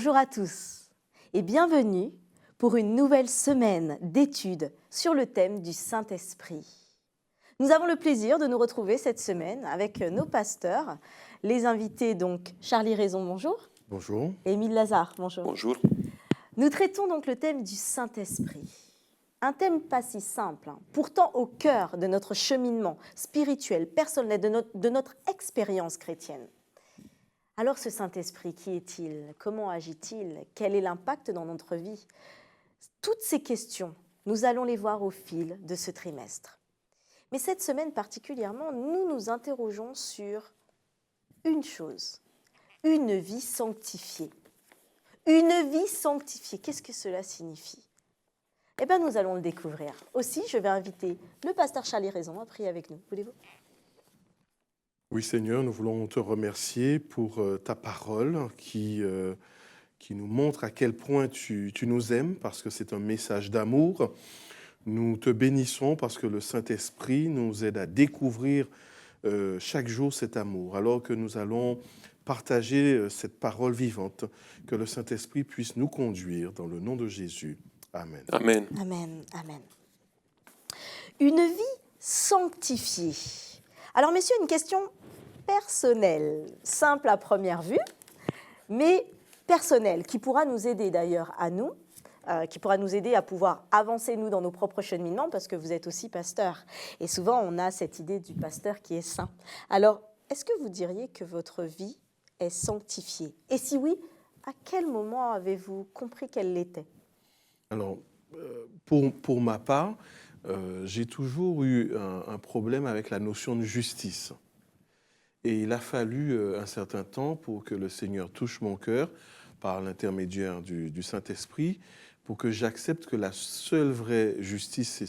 Bonjour à tous et bienvenue pour une nouvelle semaine d'études sur le thème du Saint-Esprit. Nous avons le plaisir de nous retrouver cette semaine avec nos pasteurs, les invités donc Charlie Raison, bonjour. Bonjour. Et Émile Lazare, bonjour. Bonjour. Nous traitons donc le thème du Saint-Esprit. Un thème pas si simple, pourtant au cœur de notre cheminement spirituel, personnel, de notre expérience chrétienne. Alors ce Saint-Esprit, qui est-il? Comment agit-il? Quel est l'impact dans notre vie? Toutes ces questions, nous allons les voir au fil de ce trimestre. Mais cette semaine particulièrement, nous nous interrogeons sur une chose, une vie sanctifiée. Une vie sanctifiée, qu'est-ce que cela signifie? Eh bien, nous allons le découvrir. Aussi, je vais inviter le pasteur Charlie Raison à prier avec nous. Voulez-vous? Oui, Seigneur, nous voulons te remercier pour ta parole qui nous montre à quel point tu nous aimes, parce que c'est un message d'amour. Nous te bénissons parce que le Saint-Esprit nous aide à découvrir chaque jour cet amour. Alors que nous allons partager cette parole vivante, que le Saint-Esprit puisse nous conduire dans le nom de Jésus. Amen. Amen. Amen, amen. Une vie sanctifiée. Alors, messieurs, une question personnelle, simple à première vue, mais personnelle, qui pourra nous aider d'ailleurs à nous, qui pourra nous aider à pouvoir avancer, nous, dans nos propres cheminements, parce que vous êtes aussi pasteur. Et souvent, on a cette idée du pasteur qui est saint. Alors, est-ce que vous diriez que votre vie est sanctifiée? Et si oui, à quel moment avez-vous compris qu'elle l'était? Alors, pour ma part, j'ai toujours eu un problème avec la notion de justice. Et il a fallu un certain temps pour que le Seigneur touche mon cœur par l'intermédiaire du Saint-Esprit, pour que j'accepte que la seule vraie justice, c'est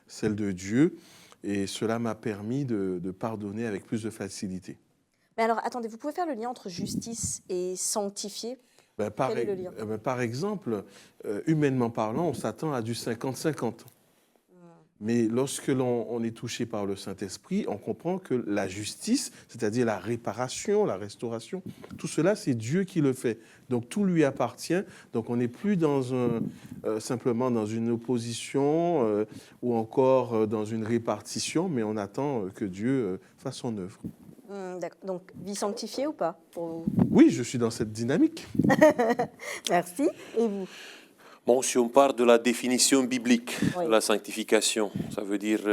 celle de Dieu. Et cela m'a permis de pardonner avec plus de facilité. Mais alors, attendez, vous pouvez faire le lien entre justice et sanctifié? Quel est le lien? Par exemple, humainement parlant, on s'attend à du 50-50. Mais lorsque l'on est touché par le Saint-Esprit, on comprend que la justice, c'est-à-dire la réparation, la restauration, tout cela, c'est Dieu qui le fait. Donc tout lui appartient. Donc on n'est plus simplement dans une opposition ou encore dans une répartition, mais on attend que Dieu fasse son œuvre. D'accord. Donc, vie sanctifiée ou pas pour vous? Oui, je suis dans cette dynamique. Merci. Et vous? Bon, si on part de la définition biblique Oui. de la sanctification, ça veut dire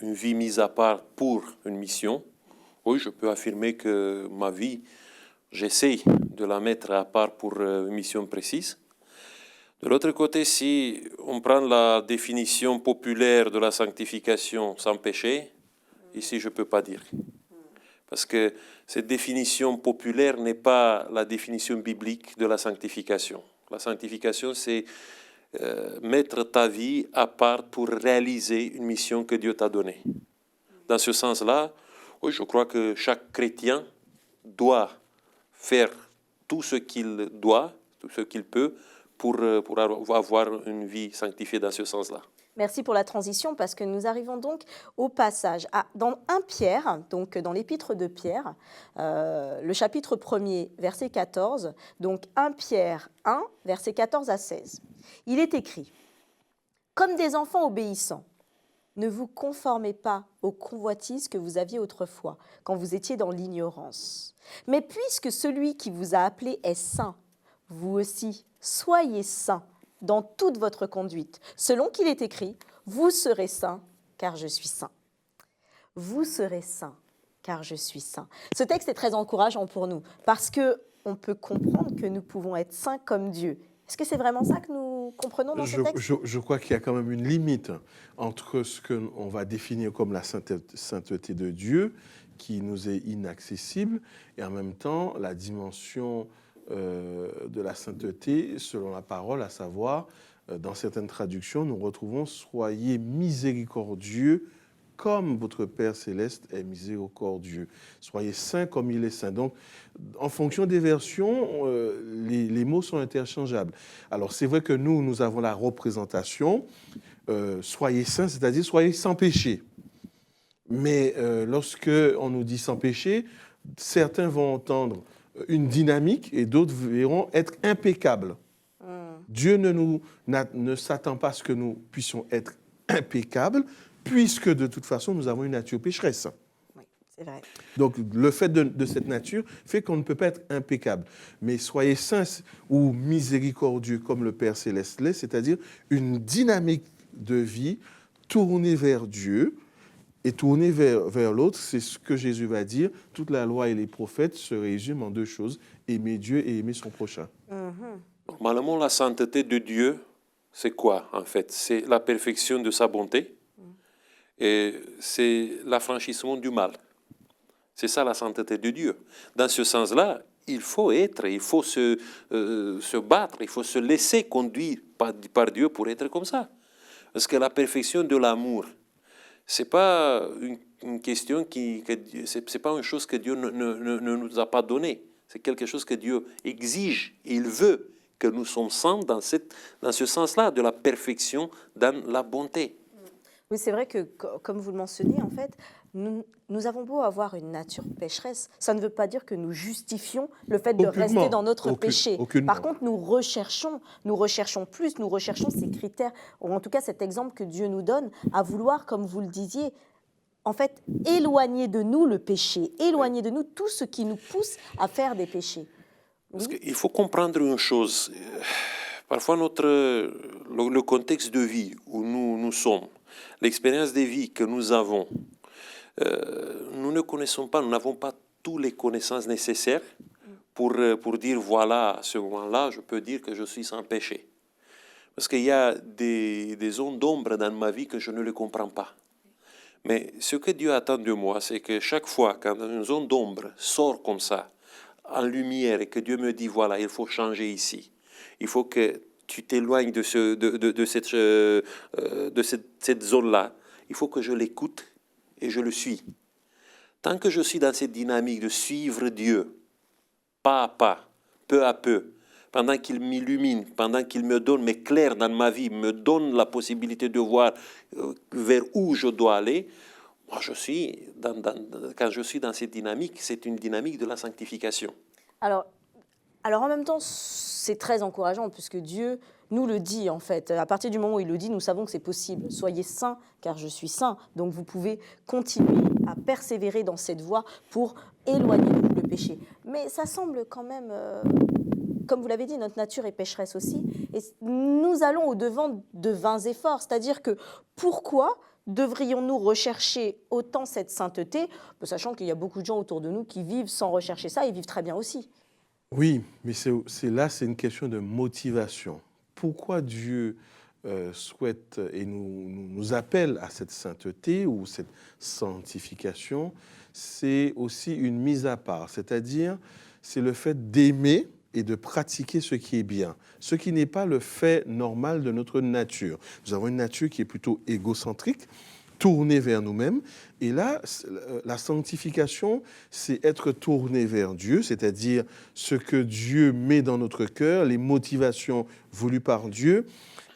une vie mise à part pour une mission. Oui, je peux affirmer que ma vie, j'essaye de la mettre à part pour une mission précise. De l'autre côté, si on prend la définition populaire de la sanctification sans péché, ici je ne peux pas dire. Parce que cette définition populaire n'est pas la définition biblique de la sanctification. La sanctification, c'est mettre ta vie à part pour réaliser une mission que Dieu t'a donnée. Dans ce sens-là, oui, je crois que chaque chrétien doit faire tout ce qu'il doit, tout ce qu'il peut, pour avoir une vie sanctifiée dans ce sens-là. Merci pour la transition, parce que nous arrivons donc au passage dans 1 Pierre, donc dans l'épître de Pierre, le chapitre 1er, verset 14, donc 1 Pierre 1, verset 14 à 16. Il est écrit: « Comme des enfants obéissants, ne vous conformez pas aux convoitises que vous aviez autrefois, quand vous étiez dans l'ignorance. Mais puisque celui qui vous a appelé est saint, vous aussi, soyez saints dans toute votre conduite, selon qu'il est écrit, vous serez saints, car je suis saint. Vous serez saints, car je suis saint. Ce texte est très encourageant pour nous, parce qu'on peut comprendre que nous pouvons être saints comme Dieu. Est-ce que c'est vraiment ça que nous comprenons dans ce texte? Je crois qu'il y a quand même une limite entre ce qu'on va définir comme la sainteté de Dieu, qui nous est inaccessible, et en même temps la dimension de la sainteté selon la parole, à savoir, dans certaines traductions, nous retrouvons « Soyez miséricordieux comme votre Père Céleste est miséricordieux. Soyez saints comme il est saint. » Donc, en fonction des versions, les mots sont interchangeables. Alors, c'est vrai que nous avons la représentation soyez saints, c'est-à-dire soyez sans péché. Mais lorsque on nous dit sans péché, certains vont entendre une dynamique et d'autres verront être impeccables. Dieu ne s'attend pas à ce que nous puissions être impeccables, puisque de toute façon, nous avons une nature pécheresse. Oui, c'est vrai. Donc, le fait de cette nature fait qu'on ne peut pas être impeccable. Mais soyez saints ou miséricordieux comme le Père Céleste l'est, c'est-à-dire une dynamique de vie tournée vers Dieu et tournée vers l'autre. C'est ce que Jésus va dire. Toute la loi et les prophètes se résument en deux choses, aimer Dieu et aimer son prochain. Normalement, la sainteté de Dieu, c'est quoi en fait? C'est la perfection de sa bonté et c'est l'affranchissement du mal. C'est ça la sainteté de Dieu. Dans ce sens-là, il faut se battre, il faut se laisser conduire par Dieu pour être comme ça. Parce que la perfection de l'amour, ce n'est pas une question c'est pas une chose que Dieu ne nous a pas donnée. C'est quelque chose que Dieu exige et il veut que nous sommes saints dans ce sens-là, de la perfection dans la bonté. Oui, c'est vrai que, comme vous le mentionnez, en fait, nous avons beau avoir une nature pécheresse, ça ne veut pas dire que nous justifions le fait de rester dans notre péché. Par contre, nous recherchons plus, nous recherchons ces critères, ou en tout cas cet exemple que Dieu nous donne, à vouloir, comme vous le disiez, en fait, éloigner de nous le péché, éloigner de nous tout ce qui nous pousse à faire des péchés. Parce qu'il faut comprendre une chose. Parfois, le contexte de vie où nous sommes, l'expérience de vie que nous avons, nous ne connaissons pas, nous n'avons pas toutes les connaissances nécessaires pour dire, voilà, à ce moment-là, je peux dire que je suis sans péché. Parce qu'il y a des zones d'ombre dans ma vie que je ne les comprends pas. Mais ce que Dieu attend de moi, c'est que chaque fois quand une zone d'ombre sort comme ça, en lumière, et que Dieu me dit, voilà, il faut changer ici. Il faut que tu t'éloignes de cette zone-là. Il faut que je l'écoute et je le suis. Tant que je suis dans cette dynamique de suivre Dieu, pas à pas, peu à peu, pendant qu'il m'illumine, pendant qu'il me donne, m'éclaire dans ma vie, me donne la possibilité de voir vers où je dois aller, moi, quand je suis dans cette dynamique, c'est une dynamique de la sanctification. Alors en même temps, c'est très encourageant puisque Dieu nous le dit en fait. À partir du moment où il le dit, nous savons que c'est possible. Soyez saints car je suis saint. Donc vous pouvez continuer à persévérer dans cette voie pour éloigner de vous le péché. Mais ça semble quand même, comme vous l'avez dit, notre nature est pécheresse aussi. Et nous allons au-devant de vains efforts. C'est-à-dire que pourquoi devrions-nous rechercher autant cette sainteté, sachant qu'il y a beaucoup de gens autour de nous qui vivent sans rechercher ça et vivent très bien aussi. Oui, mais c'est une question de motivation. Pourquoi Dieu souhaite et nous appelle à cette sainteté ou cette sanctification? C'est aussi une mise à part, c'est-à-dire c'est le fait d'aimer et de pratiquer ce qui est bien, ce qui n'est pas le fait normal de notre nature. Nous avons une nature qui est plutôt égocentrique, tournée vers nous-mêmes. Et là, la sanctification, c'est être tourné vers Dieu, c'est-à-dire ce que Dieu met dans notre cœur, les motivations voulues par Dieu,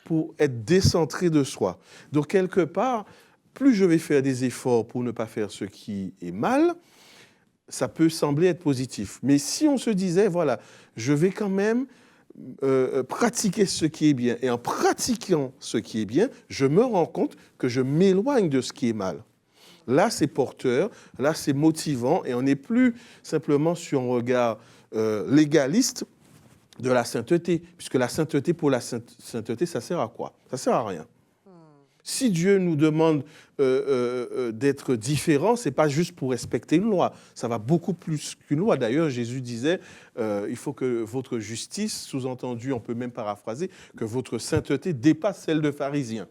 pour être décentré de soi. Donc, quelque part, plus je vais faire des efforts pour ne pas faire ce qui est mal, ça peut sembler être positif. Mais si on se disait, voilà, je vais quand même pratiquer ce qui est bien, et en pratiquant ce qui est bien, je me rends compte que je m'éloigne de ce qui est mal. Là, c'est porteur, là, c'est motivant, et on n'est plus simplement sur un regard légaliste de la sainteté, puisque la sainteté, pour la sainteté, ça sert à quoi? Ça sert à rien. Si Dieu nous demande d'être différents, ce n'est pas juste pour respecter une loi. Ça va beaucoup plus qu'une loi. D'ailleurs, Jésus disait, il faut que votre justice, sous-entendu, on peut même paraphraser, que votre sainteté dépasse celle de pharisiens.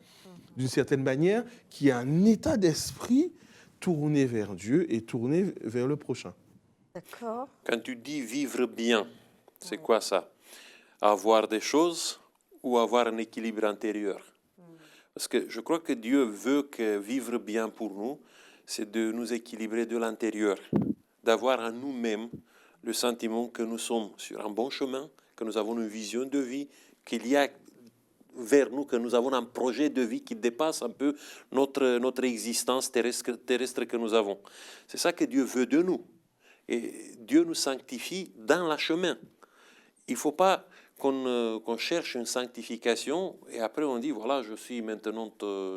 D'une certaine manière, qui a un état d'esprit tourné vers Dieu et tourné vers le prochain. D'accord. Quand tu dis vivre bien, c'est quoi ça? Avoir des choses ou avoir un équilibre intérieur? Parce que je crois que Dieu veut que vivre bien pour nous, c'est de nous équilibrer de l'intérieur, d'avoir en nous-mêmes le sentiment que nous sommes sur un bon chemin, que nous avons une vision de vie, qu'il y a vers nous, que nous avons un projet de vie qui dépasse un peu notre existence terrestre que nous avons. C'est ça que Dieu veut de nous. Et Dieu nous sanctifie dans le chemin. Il ne faut pas qu'on cherche une sanctification et après on dit, voilà, je suis maintenant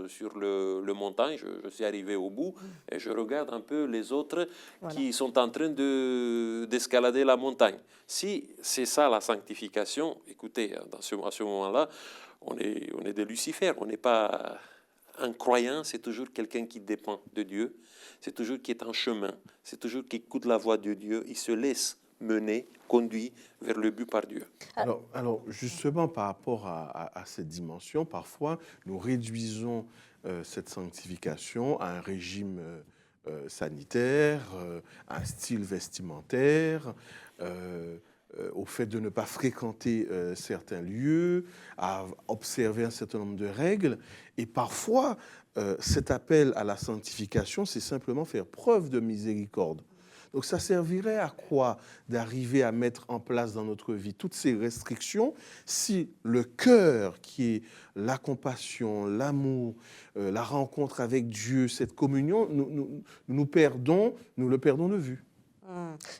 sur le montagne, je suis arrivé au bout et je regarde un peu les autres qui sont en train d'escalader la montagne. Si c'est ça la sanctification, écoutez, à ce moment-là, on est de Lucifer, on n'est pas... Un croyant, c'est toujours quelqu'un qui dépend de Dieu, c'est toujours qui est en chemin, c'est toujours qui écoute la voix de Dieu, il se laisse mener, conduit vers le but par Dieu. Alors justement, par rapport à cette dimension, parfois, nous réduisons cette sanctification à un régime sanitaire, à un style vestimentaire, au fait de ne pas fréquenter certains lieux, à observer un certain nombre de règles. Et parfois, cet appel à la sanctification, c'est simplement faire preuve de miséricorde. Donc ça servirait à quoi d'arriver à mettre en place dans notre vie toutes ces restrictions si le cœur qui est la compassion, l'amour, la rencontre avec Dieu, cette communion, nous le perdons de vue.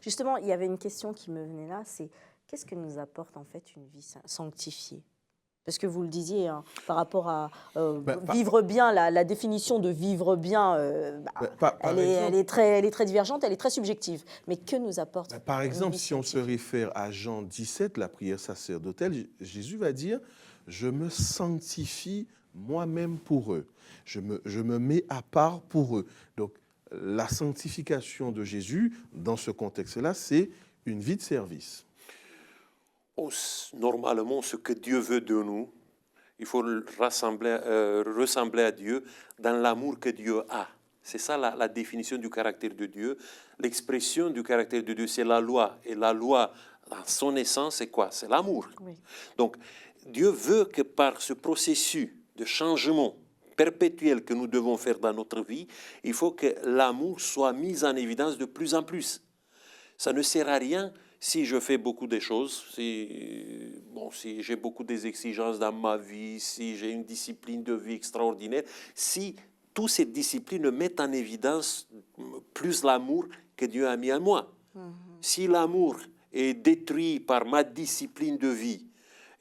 Justement, il y avait une question qui me venait là, c'est qu'est-ce que nous apporte en fait une vie sanctifiée ? Parce que vous le disiez, hein, par rapport à vivre bien, la définition de vivre bien, elle est très divergente, elle est très subjective. Mais que nous apporte par exemple, si on se réfère à Jean 17, la prière sacerdotale, Jésus va dire « Je me sanctifie moi-même pour eux. Je me mets à part pour eux. » Donc, la sanctification de Jésus, dans ce contexte-là, c'est une vie de service. Normalement, ce que Dieu veut de nous, il faut ressembler à Dieu dans l'amour que Dieu a. C'est ça la définition du caractère de Dieu. L'expression du caractère de Dieu, c'est la loi. Et la loi, dans son essence, c'est quoi? C'est l'amour. Oui. Donc, Dieu veut que par ce processus de changement perpétuel que nous devons faire dans notre vie, il faut que l'amour soit mis en évidence de plus en plus. Ça ne sert à rien si je fais beaucoup de choses, si j'ai beaucoup d'exigences dans ma vie, si j'ai une discipline de vie extraordinaire, si toutes ces disciplines mettent en évidence plus l'amour que Dieu a mis en moi. Si l'amour est détruit par ma discipline de vie,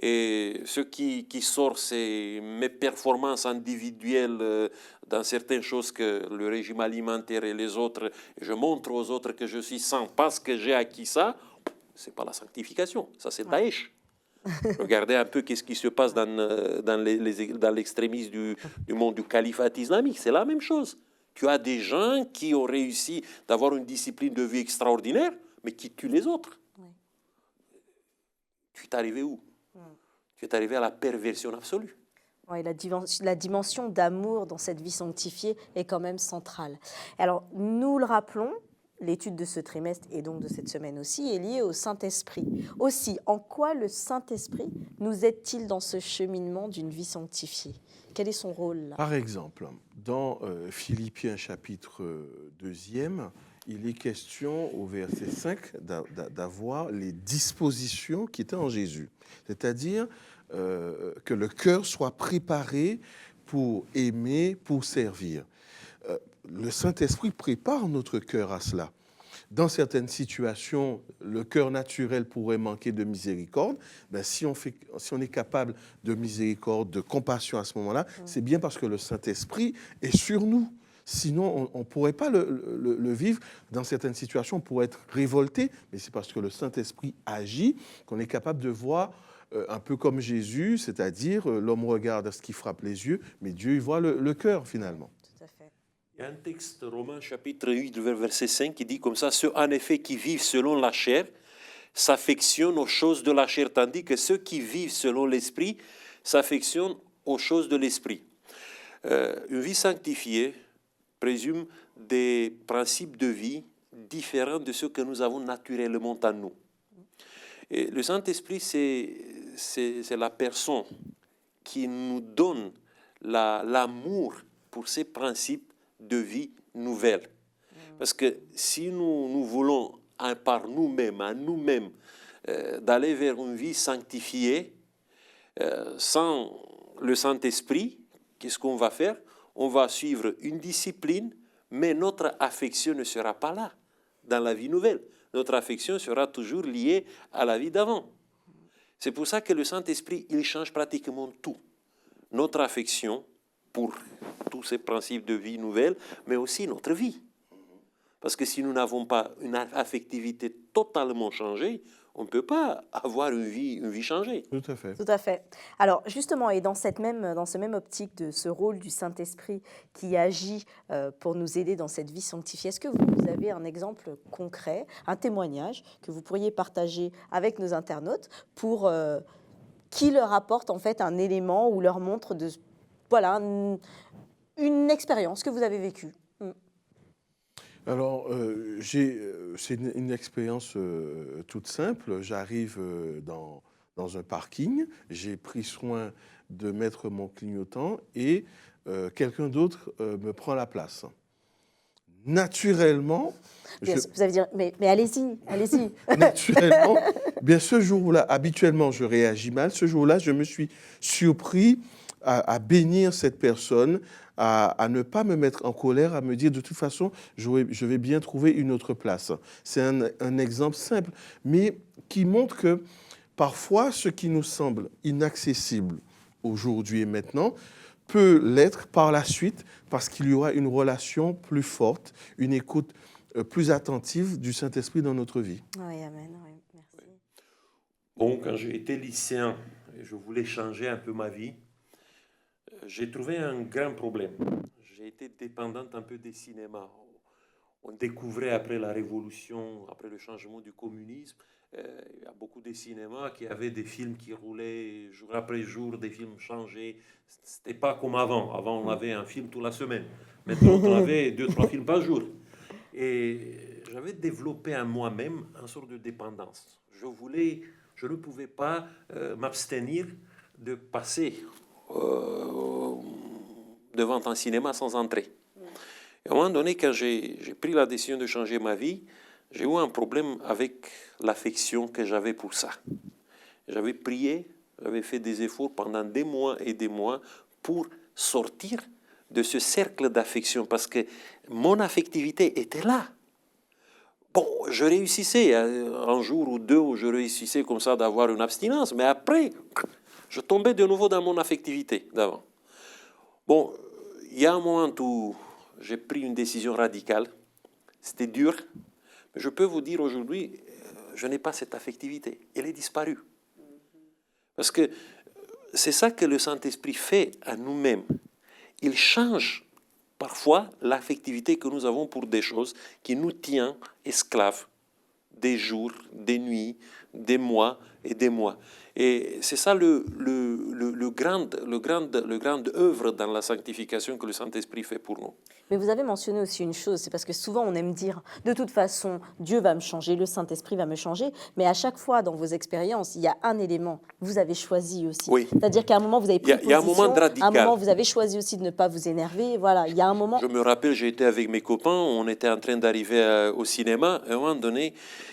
et ce qui sort, c'est mes performances individuelles dans certaines choses que le régime alimentaire et les autres. Je montre aux autres que je suis saint parce que j'ai acquis ça. Ce n'est pas la sanctification, ça c'est Daesh. Regardez un peu qu'est-ce qui se passe dans l'extrémisme du monde du califat islamique. C'est la même chose. Tu as des gens qui ont réussi d'avoir une discipline de vie extraordinaire, mais qui tuent les autres. Oui. Tu es arrivé où? Tu es arrivé à la perversion absolue. Oui, la dimension d'amour dans cette vie sanctifiée est quand même centrale. Alors, nous le rappelons, l'étude de ce trimestre et donc de cette semaine aussi est liée au Saint-Esprit. Aussi, en quoi le Saint-Esprit nous aide-t-il dans ce cheminement d'une vie sanctifiée? Quel est son rôle là? Par exemple, dans Philippiens chapitre 2, il est question au verset 5 d'avoir les dispositions qui étaient en Jésus. C'est-à-dire que le cœur soit préparé pour aimer, pour servir. Le Saint-Esprit prépare notre cœur à cela. Dans certaines situations, le cœur naturel pourrait manquer de miséricorde. Ben, si on est capable de miséricorde, de compassion à ce moment-là, c'est bien parce que le Saint-Esprit est sur nous. Sinon, on ne pourrait pas le vivre. Dans certaines situations, on pourrait être révolté, mais c'est parce que le Saint-Esprit agit qu'on est capable de voir un peu comme Jésus, c'est-à-dire l'homme regarde ce qui frappe les yeux, mais Dieu il voit le cœur finalement. Tout à fait. Il y a un texte, Romains chapitre 8, verset 5, qui dit comme ça, « Ceux en effet qui vivent selon la chair s'affectionnent aux choses de la chair, tandis que ceux qui vivent selon l'esprit s'affectionnent aux choses de l'esprit. » Une vie sanctifiée présume des principes de vie différents de ceux que nous avons naturellement en nous. Et le Saint-Esprit, c'est la personne qui nous donne l'amour pour ces principes de vie nouvelles. Parce que si nous voulons, par nous-mêmes, à nous-mêmes, d'aller vers une vie sanctifiée, sans le Saint-Esprit, qu'est-ce qu'on va faire? On va suivre une discipline, mais notre affection ne sera pas là, dans la vie nouvelle. notre affection sera toujours liée à la vie d'avant. C'est pour ça que le Saint-Esprit, il change pratiquement tout. Notre affection pour tous ces principes de vie nouvelle, mais aussi notre vie. Parce que si nous n'avons pas une affectivité totalement changée, on ne peut pas avoir une vie changée. Tout à fait. Tout à fait. Alors justement, et dans ce même optique de ce rôle du Saint-Esprit qui agit pour nous aider dans cette vie sanctifiée, est-ce que vous avez un exemple concret, un témoignage que vous pourriez partager avec nos internautes pour qui leur apporte en fait un élément ou leur montre voilà, une expérience que vous avez vécue? Alors, c'est une expérience toute simple. J'arrive dans un parking, j'ai pris soin de mettre mon clignotant et quelqu'un d'autre me prend la place. Naturellement... Vous allez dire, mais allez-y, allez-y. Naturellement, bien ce jour-là, habituellement, je réagis mal. Ce jour-là, je me suis surpris à bénir cette personne, à ne pas me mettre en colère, à me dire de toute façon, je vais bien trouver une autre place. C'est un exemple simple, mais qui montre que parfois, ce qui nous semble inaccessible aujourd'hui et maintenant, peut l'être par la suite parce qu'il y aura une relation plus forte, une écoute plus attentive du Saint-Esprit dans notre vie. Oui, amen, oui, merci. Bon, quand j'ai été lycéen et je voulais changer un peu ma vie, j'ai trouvé un grand problème. J'ai été dépendante un peu des cinémas. On découvrait après la Révolution, après le changement du communisme, il y a beaucoup de cinémas qui avaient des films qui roulaient jour après jour, des films changés. C'était pas comme avant. Avant, on avait un film toute la semaine. Maintenant, on avait 2-3 films par jour. Et j'avais développé en moi-même une sorte de dépendance. Je ne pouvais pas m'abstenir de passer devant un cinéma sans entrer. Et à un moment donné, quand j'ai pris la décision de changer ma vie, j'ai eu un problème avec l'affection que j'avais pour ça. J'avais prié, j'avais fait des efforts pendant des mois et des mois pour sortir de ce cercle d'affection parce que mon affectivité était là. Bon, je réussissais un jour ou deux où je réussissais comme ça d'avoir une abstinence, mais après, je tombais de nouveau dans mon affectivité d'avant. Bon, il y a un moment où j'ai pris une décision radicale. C'était dur, mais je peux vous dire aujourd'hui, je n'ai pas cette affectivité. Elle est disparue. Parce que c'est ça que le Saint-Esprit fait à nous-mêmes. Il change parfois l'affectivité que nous avons pour des choses qui nous tiennent esclaves des jours, des nuits, des mois et des mois. Et c'est ça le grande œuvre dans la sanctification que le Saint-Esprit fait pour nous. Mais vous avez mentionné aussi une chose, c'est parce que souvent on aime dire, de toute façon, Dieu va me changer, le Saint-Esprit va me changer, mais à chaque fois dans vos expériences, il y a un élément, vous avez choisi aussi. Oui. C'est-à-dire qu'à un moment, vous avez pris Il y a un moment radical. à un moment, vous avez choisi aussi de ne pas vous énerver, voilà, il y a un moment... Je me rappelle, j'étais avec mes copains, on était en train d'arriver au cinéma, et à un moment donné,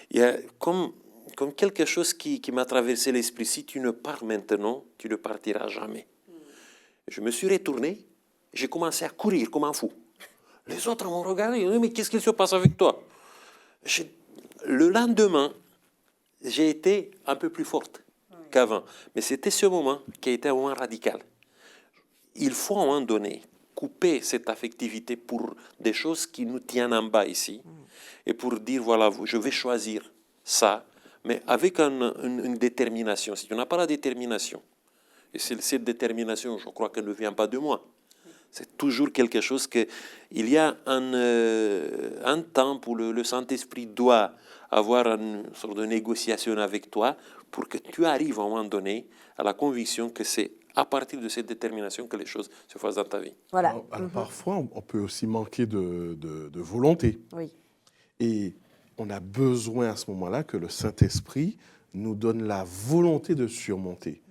il y a comme quelque chose qui m'a traversé l'esprit. Si tu ne pars maintenant, tu ne partiras jamais. Je me suis retourné, j'ai commencé à courir comme un fou. Les autres m'ont regardé, ils m'ont dit, mais qu'est-ce qu'il se passe avec toi? Le lendemain, j'ai été un peu plus forte qu'avant. Mais c'était ce moment qui a été un moment radical. Il faut à un moment donné couper cette affectivité pour des choses qui nous tiennent en bas ici. Et pour dire, voilà, je vais choisir ça, mais avec une détermination. Si tu n'as pas la détermination, et cette détermination, je crois qu'elle ne vient pas de moi. C'est toujours quelque chose que... Il y a un temps où le Saint-Esprit doit avoir une sorte de négociation avec toi pour que tu arrives à un moment donné à la conviction que c'est à partir de cette détermination que les choses se fassent dans ta vie. Voilà. Alors, parfois, on peut aussi manquer de volonté. Oui. Et on a besoin à ce moment-là que le Saint-Esprit nous donne la volonté de surmonter.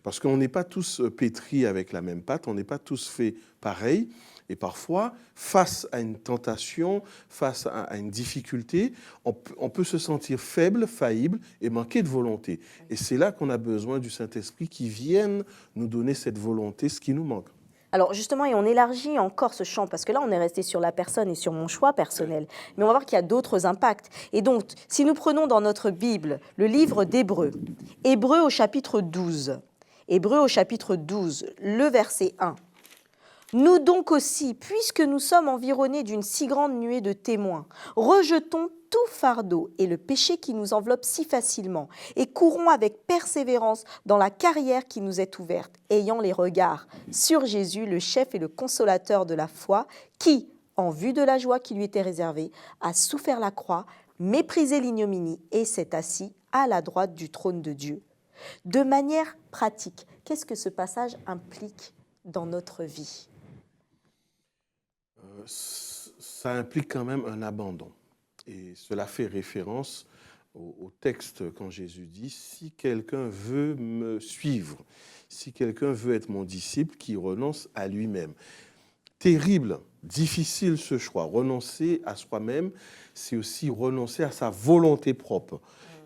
Parce qu'on n'est pas tous pétris avec la même pâte, on n'est pas tous faits pareil. Et parfois, face à une tentation, face à une difficulté, on peut se sentir faible, faillible et manquer de volonté. Et c'est là qu'on a besoin du Saint-Esprit qui vienne nous donner cette volonté, ce qui nous manque. Alors justement, et on élargit encore ce champ, parce que là, on est resté sur la personne et sur mon choix personnel. Mais on va voir qu'il y a d'autres impacts. Et donc, si nous prenons dans notre Bible le livre d'Hébreux, Hébreux au chapitre 12, Hébreux au chapitre 12, le verset 1. Nous donc aussi, puisque nous sommes environnés d'une si grande nuée de témoins, rejetons tout fardeau et le péché qui nous enveloppe si facilement, et courons avec persévérance dans la carrière qui nous est ouverte, ayant les regards sur Jésus, le chef et le consolateur de la foi, qui, en vue de la joie qui lui était réservée, a souffert la croix, méprisé l'ignominie et s'est assis à la droite du trône de Dieu. De manière pratique, qu'est-ce que ce passage implique dans notre vie ? Ça implique quand même un abandon. Et cela fait référence au texte quand Jésus dit « Si quelqu'un veut me suivre, si quelqu'un veut être mon disciple, qui renonce à lui-même. » Terrible, difficile ce choix. Renoncer à soi-même, c'est aussi renoncer à sa volonté propre.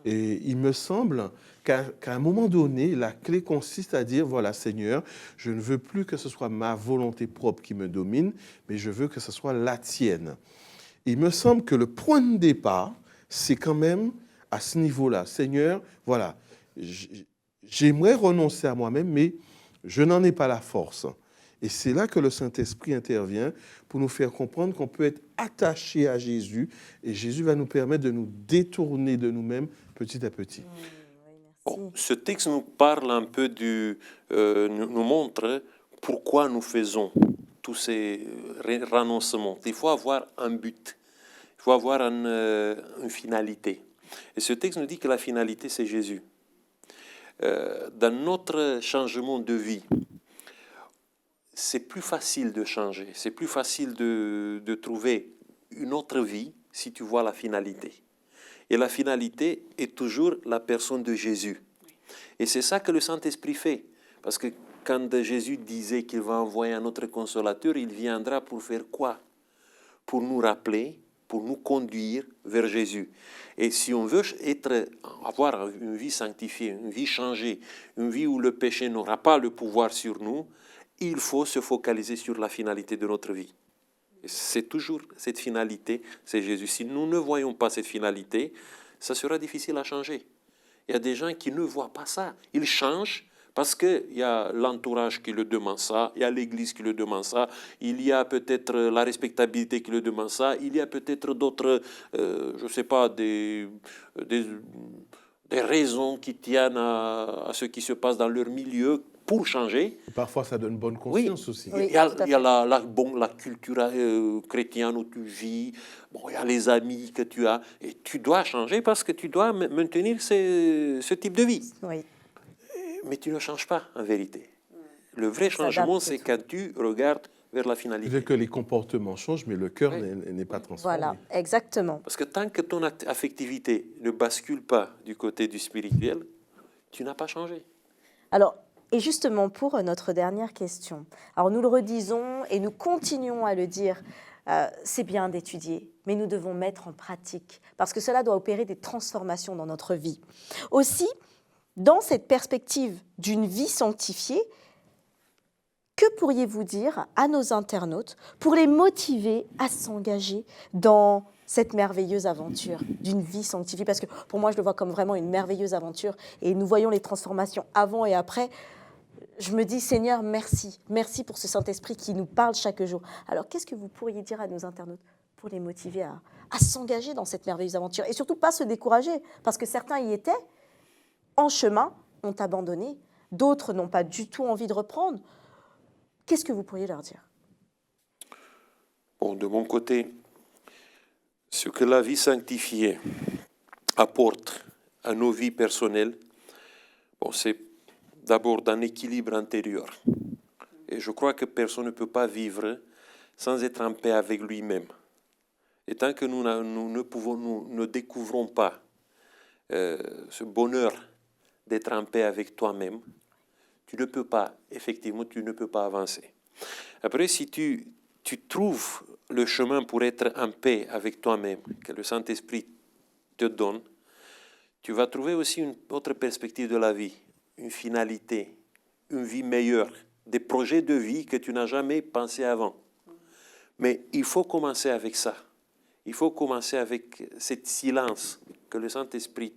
Et il me semble qu'à un moment donné, la clé consiste à dire, voilà Seigneur, je ne veux plus que ce soit ma volonté propre qui me domine, mais je veux que ce soit la tienne. Il me semble que le point de départ, c'est quand même à ce niveau-là. Seigneur, voilà, j'aimerais renoncer à moi-même, mais je n'en ai pas la force. Et c'est là que le Saint-Esprit intervient pour nous faire comprendre qu'on peut être attaché à Jésus et Jésus va nous permettre de nous détourner de nous-mêmes petit à petit. Bon, ce texte nous parle un peu nous montre pourquoi nous faisons tous ces renoncements. Il faut avoir un but, il faut avoir une finalité. Et ce texte nous dit que la finalité, c'est Jésus. Dans notre changement de vie, c'est plus facile de changer, c'est plus facile de trouver une autre vie si tu vois la finalité. Et la finalité est toujours la personne de Jésus. Et c'est ça que le Saint-Esprit fait. Parce que quand Jésus disait qu'il va envoyer un autre consolateur, il viendra pour faire quoi? Pour nous rappeler, pour nous conduire vers Jésus. Et si on veut avoir une vie sanctifiée, une vie changée, une vie où le péché n'aura pas le pouvoir sur nous, il faut se focaliser sur la finalité de notre vie. Et c'est toujours cette finalité, c'est Jésus. Si nous ne voyons pas cette finalité, ça sera difficile à changer. Il y a des gens qui ne voient pas ça. Ils changent parce qu'il y a l'entourage qui le demande ça, il y a l'Église qui le demande ça, il y a peut-être la respectabilité qui le demande ça, il y a peut-être d'autres, je ne sais pas, des raisons qui tiennent à ce qui se passe dans leur milieu pour changer. Parfois, ça donne bonne conscience aussi. Oui, il y a la culture chrétienne où tu vis, il y a les amis que tu as, et tu dois changer parce que tu dois maintenir ce type de vie. Oui. Mais tu ne changes pas, en vérité. Le vrai changement, c'est quand tu regardes vers la finalité. C'est que les comportements changent, mais le cœur n'est pas transformé. Voilà, exactement. Parce que tant que ton affectivité ne bascule pas du côté du spirituel, tu n'as pas changé. Alors, et justement, pour notre dernière question, alors nous le redisons et nous continuons à le dire, c'est bien d'étudier, mais nous devons mettre en pratique, parce que cela doit opérer des transformations dans notre vie. Aussi, dans cette perspective d'une vie sanctifiée, que pourriez-vous dire à nos internautes pour les motiver à s'engager dans cette merveilleuse aventure d'une vie sanctifiée? Parce que pour moi, je le vois comme vraiment une merveilleuse aventure et nous voyons les transformations avant et après. Je me dis, Seigneur, merci. Merci pour ce Saint-Esprit qui nous parle chaque jour. Alors, qu'est-ce que vous pourriez dire à nos internautes pour les motiver à s'engager dans cette merveilleuse aventure? Et surtout, pas se décourager, parce que certains y étaient, en chemin, ont abandonné. D'autres n'ont pas du tout envie de reprendre. Qu'est-ce que vous pourriez leur dire? Bon, de mon côté, ce que la vie sanctifiée apporte à nos vies personnelles, c'est d'abord d'un équilibre intérieur. Et je crois que personne ne peut pas vivre sans être en paix avec lui-même. Et tant que nous ne découvrons pas ce bonheur d'être en paix avec toi-même, tu ne peux pas avancer. Après, si tu trouves le chemin pour être en paix avec toi-même, que le Saint-Esprit te donne, tu vas trouver aussi une autre perspective de la vie, une finalité, une vie meilleure des projets de vie que tu n'as jamais pensé avant. Mais il faut commencer avec ça. Il faut commencer avec cette silence que le Saint-Esprit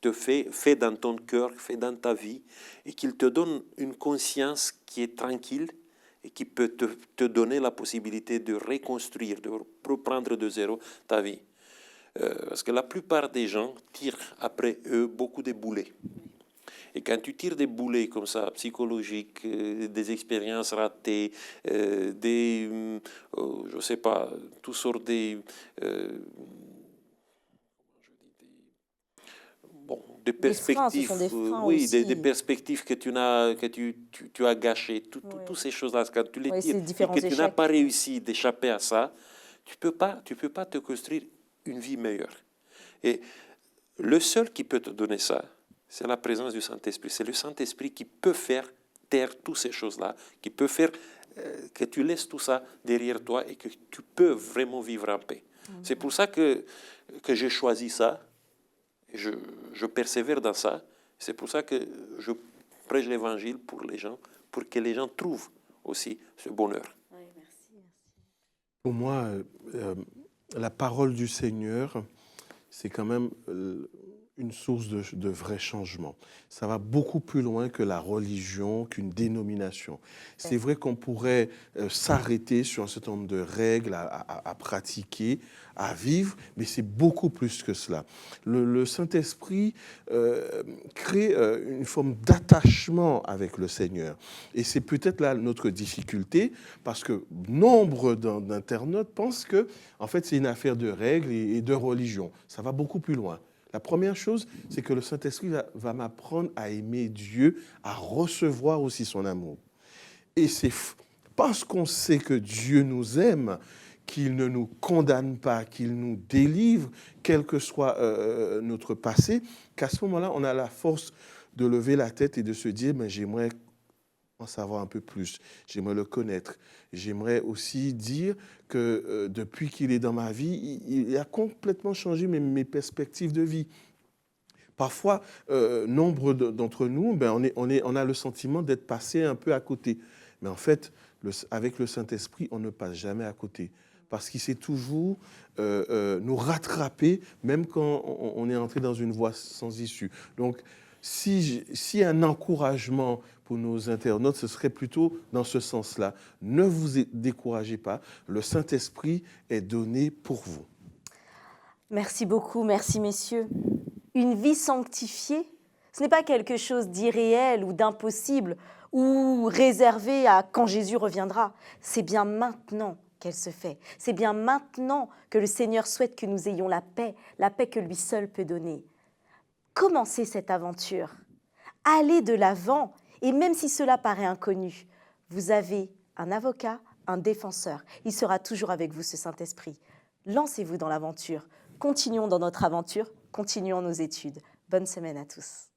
te fait dans ton cœur, fait dans ta vie, et qu'il te donne une conscience qui est tranquille et qui peut te donner la possibilité de reconstruire, de reprendre de zéro ta vie. Parce que la plupart des gens tirent après eux beaucoup de boulets. Et quand tu tires des boulets comme ça, psychologiques, des expériences ratées, je ne sais pas, toutes sortes des perspectives, freins, ce sont des freins oui, aussi. des perspectives que tu as gâchées, toutes ces choses-là, quand tu les tires et que tu n'as pas réussi d'échapper à ça, tu peux pas te construire une vie meilleure. Et le seul qui peut te donner ça, c'est la présence du Saint-Esprit. C'est le Saint-Esprit qui peut faire taire toutes ces choses-là, qui peut faire que tu laisses tout ça derrière toi et que tu peux vraiment vivre en paix. C'est pour ça que j'ai choisi ça. Je persévère dans ça. C'est pour ça que je prêche l'Évangile pour les gens, pour que les gens trouvent aussi ce bonheur. Oui, merci. Pour moi, la parole du Seigneur, c'est quand même une source de vrai changement. Ça va beaucoup plus loin que la religion, qu'une dénomination. C'est vrai qu'on pourrait s'arrêter sur un certain nombre de règles à pratiquer, à vivre, mais c'est beaucoup plus que cela. Le Saint-Esprit crée une forme d'attachement avec le Seigneur. Et c'est peut-être là notre difficulté, parce que nombre d'internautes pensent que, en fait, c'est une affaire de règles et de religion. Ça va beaucoup plus loin. La première chose, c'est que le Saint-Esprit va m'apprendre à aimer Dieu, à recevoir aussi son amour. Et c'est parce qu'on sait que Dieu nous aime, qu'il ne nous condamne pas, qu'il nous délivre, quel que soit notre passé, qu'à ce moment-là, on a la force de lever la tête et de se dire, mais j'aimerais en savoir un peu plus, j'aimerais le connaître. J'aimerais aussi dire que depuis qu'il est dans ma vie, il a complètement changé mes perspectives de vie. Parfois, nombre d'entre nous, on a le sentiment d'être passé un peu à côté. Mais en fait, avec le Saint-Esprit, on ne passe jamais à côté. Parce qu'il sait toujours nous rattraper, même quand on est entré dans une voie sans issue. Donc, si un encouragement pour nos internautes, ce serait plutôt dans ce sens-là. Ne vous découragez pas, le Saint-Esprit est donné pour vous. Merci beaucoup, merci messieurs. Une vie sanctifiée, ce n'est pas quelque chose d'irréel ou d'impossible ou réservé à quand Jésus reviendra. C'est bien maintenant qu'elle se fait. C'est bien maintenant que le Seigneur souhaite que nous ayons la paix que lui seul peut donner. Commencez cette aventure. Allez de l'avant, et même si cela paraît inconnu, vous avez un avocat, un défenseur. Il sera toujours avec vous, ce Saint-Esprit. Lancez-vous dans l'aventure. Continuons dans notre aventure, continuons nos études. Bonne semaine à tous.